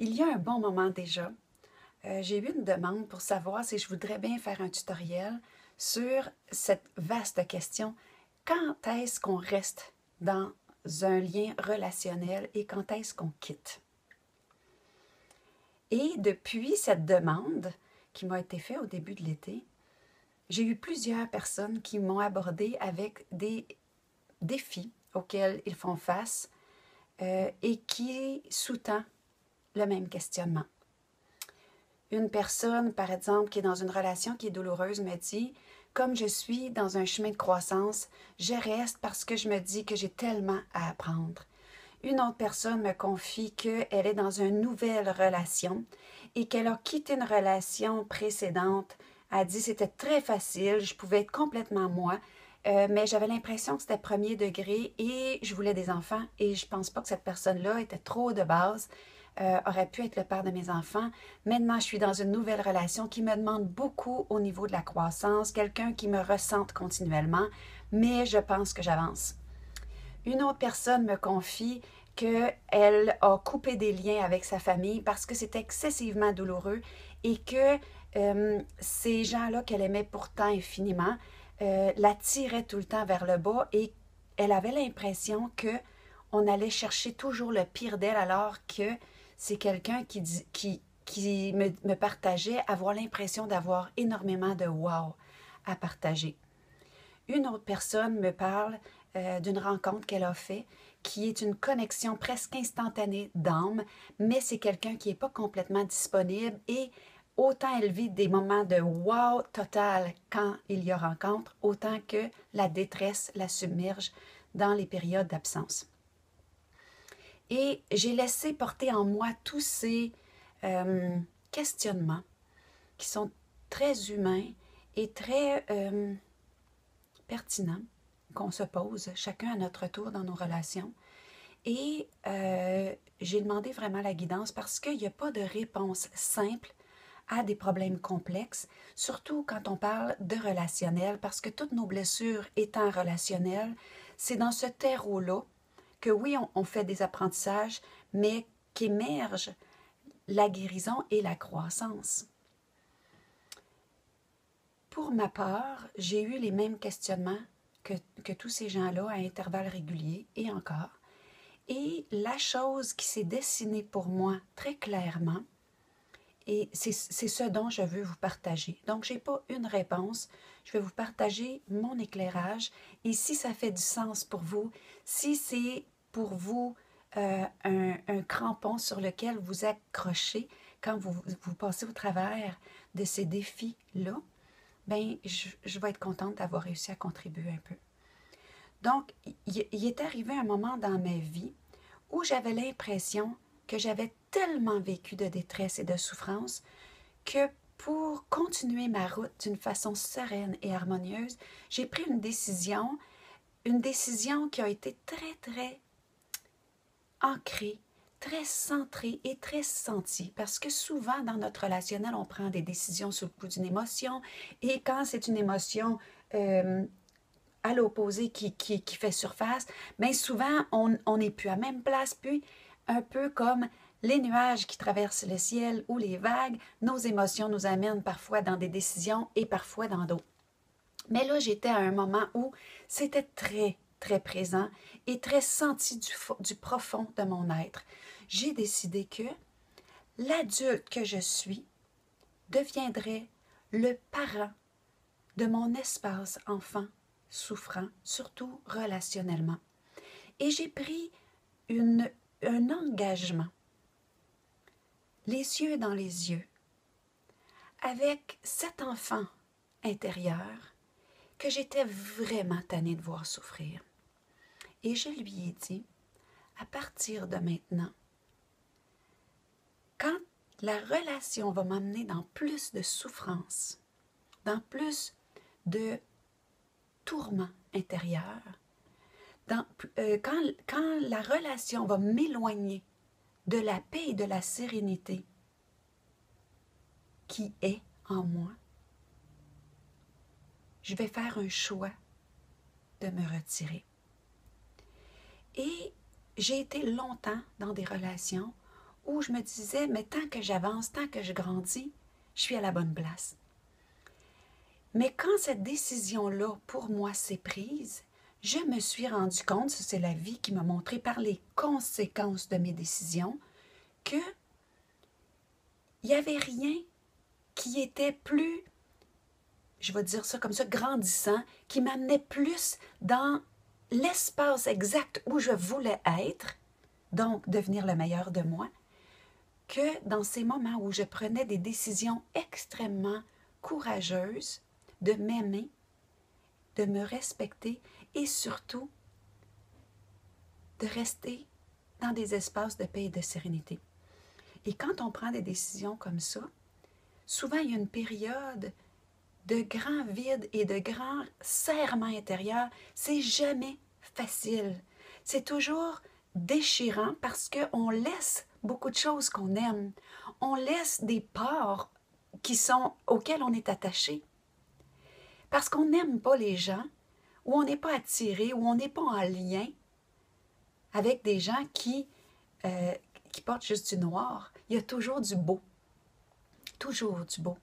Il y a un bon moment déjà, j'ai eu une demande pour savoir si je voudrais bien faire un tutoriel sur cette vaste question. Quand est-ce qu'on reste dans un lien relationnel et quand est-ce qu'on quitte? Et depuis cette demande qui m'a été faite au début de l'été, j'ai eu plusieurs personnes qui m'ont abordé avec des défis auxquels ils font face et qui sous-tend le même questionnement. Une personne, par exemple, qui est dans une relation qui est douloureuse me dit « Comme je suis dans un chemin de croissance, je reste parce que je me dis que j'ai tellement à apprendre. » Une autre personne me confie qu'elle est dans une nouvelle relation et qu'elle a quitté une relation précédente. Elle dit « C'était très facile, je pouvais être complètement moi, mais j'avais l'impression que c'était premier degré et je voulais des enfants et je pense pas que cette personne-là était trop de base. » aurait pu être le père de mes enfants. Maintenant, je suis dans une nouvelle relation qui me demande beaucoup au niveau de la croissance, quelqu'un qui me ressente continuellement, mais je pense que j'avance. Une autre personne me confie qu'elle a coupé des liens avec sa famille parce que c'était excessivement douloureux et que ces gens-là qu'elle aimait pourtant infiniment la tiraient tout le temps vers le bas et elle avait l'impression qu'on allait chercher toujours le pire d'elle alors que c'est quelqu'un qui me partageait, avoir l'impression d'avoir énormément de wow à partager. Une autre personne me parle d'une rencontre qu'elle a faite, qui est une connexion presque instantanée d'âme, mais c'est quelqu'un qui n'est pas complètement disponible et autant elle vit des moments de wow total quand il y a rencontre, autant que la détresse la submerge dans les périodes d'absence. Et j'ai laissé porter en moi tous ces questionnements qui sont très humains et très pertinents qu'on se pose chacun à notre tour dans nos relations. Et j'ai demandé vraiment la guidance parce qu'il n'y a pas de réponse simple à des problèmes complexes, surtout quand on parle de relationnel, parce que toutes nos blessures étant relationnelles, c'est dans ce terreau-là que oui, on fait des apprentissages, mais qu'émerge la guérison et la croissance. Pour ma part, j'ai eu les mêmes questionnements que tous ces gens-là à intervalles réguliers et encore. Et la chose qui s'est dessinée pour moi très clairement, et c'est ce dont je veux vous partager. Donc, je n'ai pas une réponse. Je vais vous partager mon éclairage. Et si ça fait du sens pour vous, si c'est pour vous un crampon sur lequel vous accrochez quand vous passez au travers de ces défis-là, bien, je vais être contente d'avoir réussi à contribuer un peu. Donc, il est arrivé un moment dans ma vie où j'avais l'impression que j'avais tellement vécu de détresse et de souffrance que pour continuer ma route d'une façon sereine et harmonieuse, j'ai pris une décision qui a été très, très ancrée, très centrée et très sentie. Parce que souvent, dans notre relationnel, on prend des décisions sous le coup d'une émotion et quand c'est une émotion à l'opposé qui fait surface, bien souvent, on n'est plus à même place, puis un peu comme les nuages qui traversent le ciel ou les vagues, nos émotions nous amènent parfois dans des décisions et parfois dans d'autres. Mais là, j'étais à un moment où c'était très, très présent et très senti du profond de mon être. J'ai décidé que l'adulte que je suis deviendrait le parent de mon espace enfant souffrant, surtout relationnellement. Et j'ai pris un engagement, les yeux dans les yeux, avec cet enfant intérieur que j'étais vraiment tannée de voir souffrir. Et je lui ai dit, à partir de maintenant, quand la relation va m'amener dans plus de souffrance, dans plus de tourments intérieurs, quand la relation va m'éloigner de la paix et de la sérénité qui est en moi, je vais faire un choix de me retirer. Et j'ai été longtemps dans des relations où je me disais, mais tant que j'avance, tant que je grandis, je suis à la bonne place. Mais quand cette décision-là, pour moi, s'est prise, je me suis rendu compte, ça c'est la vie qui m'a montré par les conséquences de mes décisions, que il n'y avait rien qui était plus, je vais dire ça comme ça, grandissant, qui m'amenait plus dans l'espace exact où je voulais être, donc devenir le meilleur de moi, que dans ces moments où je prenais des décisions extrêmement courageuses, de m'aimer, de me respecter et surtout de rester dans des espaces de paix et de sérénité. Et quand on prend des décisions comme ça, souvent il y a une période de grand vide et de grand serrement intérieur. C'est jamais facile. C'est toujours déchirant parce qu'on laisse beaucoup de choses qu'on aime. On laisse des parts auxquelles on est attaché. Parce qu'on n'aime pas les gens, ou on n'est pas attiré, ou on n'est pas en lien avec des gens qui portent juste du noir. Il y a toujours du beau. Toujours du beau.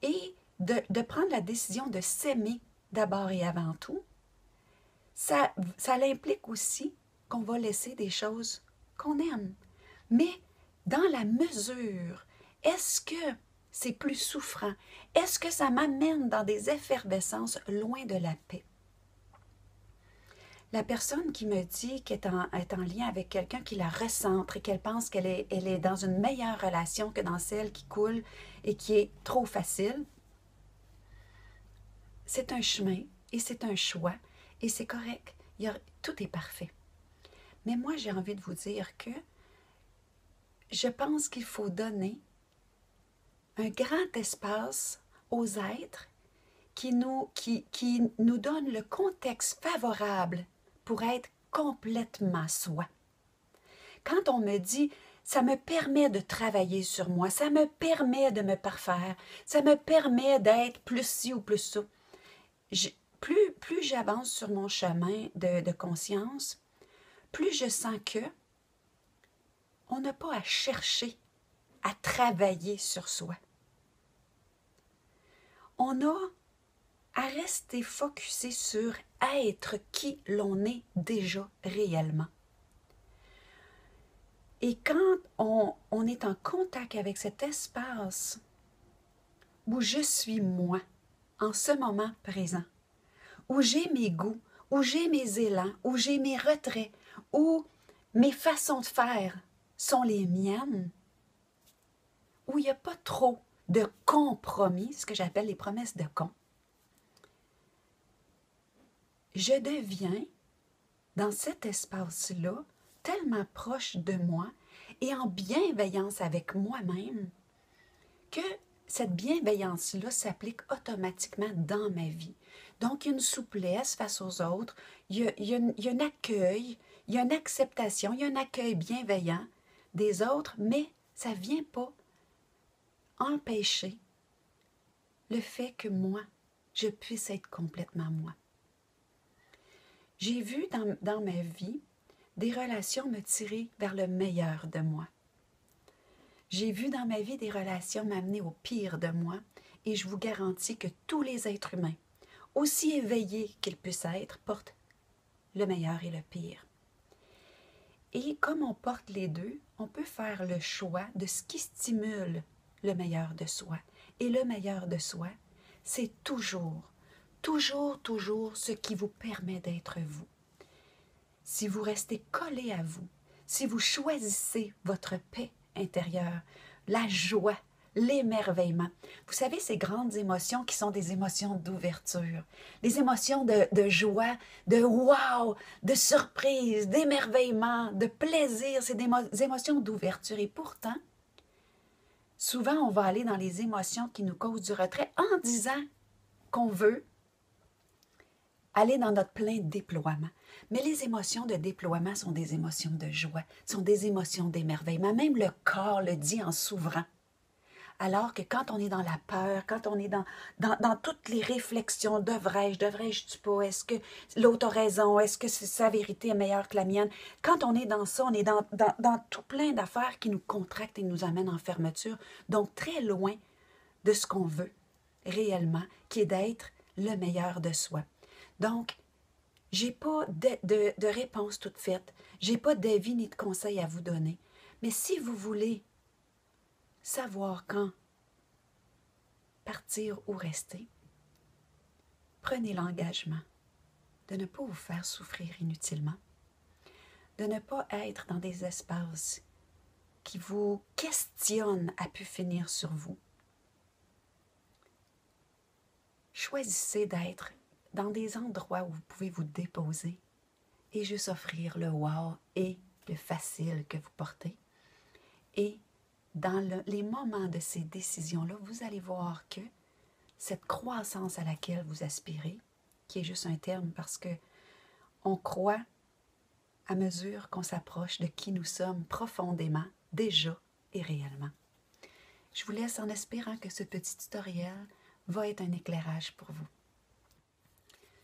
Et de prendre la décision de s'aimer d'abord et avant tout, ça implique aussi qu'on va laisser des choses qu'on aime. Mais dans la mesure, est-ce que c'est plus souffrant? Est-ce que ça m'amène dans des effervescences loin de la paix? La personne qui me dit qu'elle est en lien avec quelqu'un qui la recentre et qu'elle pense qu'elle est dans une meilleure relation que dans celle qui coule et qui est trop facile, c'est un chemin et c'est un choix et c'est correct. Tout est parfait. Mais moi, j'ai envie de vous dire que je pense qu'il faut donner un grand espace aux êtres qui nous donnent le contexte favorable pour être complètement soi. Quand on me dit « ça me permet de travailler sur moi, ça me permet de me parfaire, ça me permet d'être plus ci ou plus ça », plus j'avance sur mon chemin de conscience, plus je sens que on n'a pas à chercher à travailler sur soi. On a à rester focusé sur être qui l'on est déjà réellement. Et quand on est en contact avec cet espace où je suis moi, en ce moment présent, où j'ai mes goûts, où j'ai mes élans, où j'ai mes retraits, où mes façons de faire sont les miennes, où il n'y a pas trop de compromis, ce que j'appelle les promesses de con, je deviens, dans cet espace-là, tellement proche de moi et en bienveillance avec moi-même que cette bienveillance-là s'applique automatiquement dans ma vie. Donc, il y a une souplesse face aux autres, il y a un accueil, il y a une acceptation, il y a un accueil bienveillant des autres, mais ça ne vient pas empêcher le fait que moi, je puisse être complètement moi. J'ai vu dans ma vie des relations me tirer vers le meilleur de moi. J'ai vu dans ma vie des relations m'amener au pire de moi et je vous garantis que tous les êtres humains, aussi éveillés qu'ils puissent être, portent le meilleur et le pire. Et comme on porte les deux, on peut faire le choix de ce qui stimule le meilleur de soi. Et le meilleur de soi, c'est toujours ce qui vous permet d'être vous. Si vous restez collé à vous, si vous choisissez votre paix intérieure, la joie, l'émerveillement, vous savez, ces grandes émotions qui sont des émotions d'ouverture, des émotions de joie, de wow, de surprise, d'émerveillement, de plaisir, c'est des émotions d'ouverture. Et pourtant, souvent, on va aller dans les émotions qui nous causent du retrait en disant qu'on veut aller dans notre plein déploiement. Mais les émotions de déploiement sont des émotions de joie, sont des émotions d'émerveillement. Même le corps le dit en s'ouvrant. Alors que quand on est dans la peur, quand on est dans toutes les réflexions, devrais-je pas, est-ce que l'autre a raison, est-ce que sa vérité est meilleure que la mienne, quand on est dans ça, on est dans tout plein d'affaires qui nous contractent et nous amènent en fermeture, donc très loin de ce qu'on veut réellement, qui est d'être le meilleur de soi. Donc, j'ai pas de réponse toute faite, j'ai pas d'avis ni de conseils à vous donner, mais si vous voulez savoir quand partir ou rester, prenez l'engagement de ne pas vous faire souffrir inutilement, de ne pas être dans des espaces qui vous questionnent à pu finir sur vous. Choisissez d'être dans des endroits où vous pouvez vous déposer et juste offrir le wow et le facile que vous portez. Et dans les moments de ces décisions-là, vous allez voir que cette croissance à laquelle vous aspirez, qui est juste un terme parce que on croit à mesure qu'on s'approche de qui nous sommes profondément, déjà et réellement. Je vous laisse en espérant que ce petit tutoriel va être un éclairage pour vous.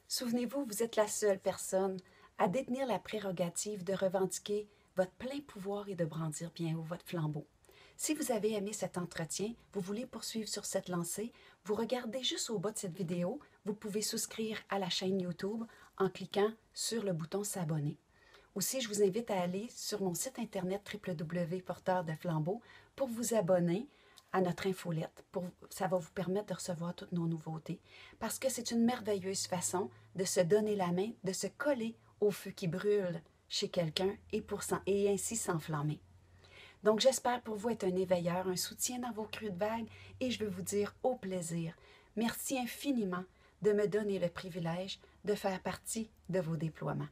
Souvenez-vous, vous êtes la seule personne à détenir la prérogative de revendiquer votre plein pouvoir et de brandir bien haut votre flambeau. Si vous avez aimé cet entretien, vous voulez poursuivre sur cette lancée, vous regardez juste au bas de cette vidéo, vous pouvez souscrire à la chaîne YouTube en cliquant sur le bouton s'abonner. Aussi, je vous invite à aller sur mon site internet www.porteurdeflambeau pour vous abonner à notre infolette. Ça va vous permettre de recevoir toutes nos nouveautés parce que c'est une merveilleuse façon de se donner la main, de se coller au feu qui brûle chez quelqu'un et ainsi s'enflammer. Donc, j'espère pour vous être un éveilleur, un soutien dans vos creux de vague et je veux vous dire au plaisir. Merci infiniment de me donner le privilège de faire partie de vos déploiements.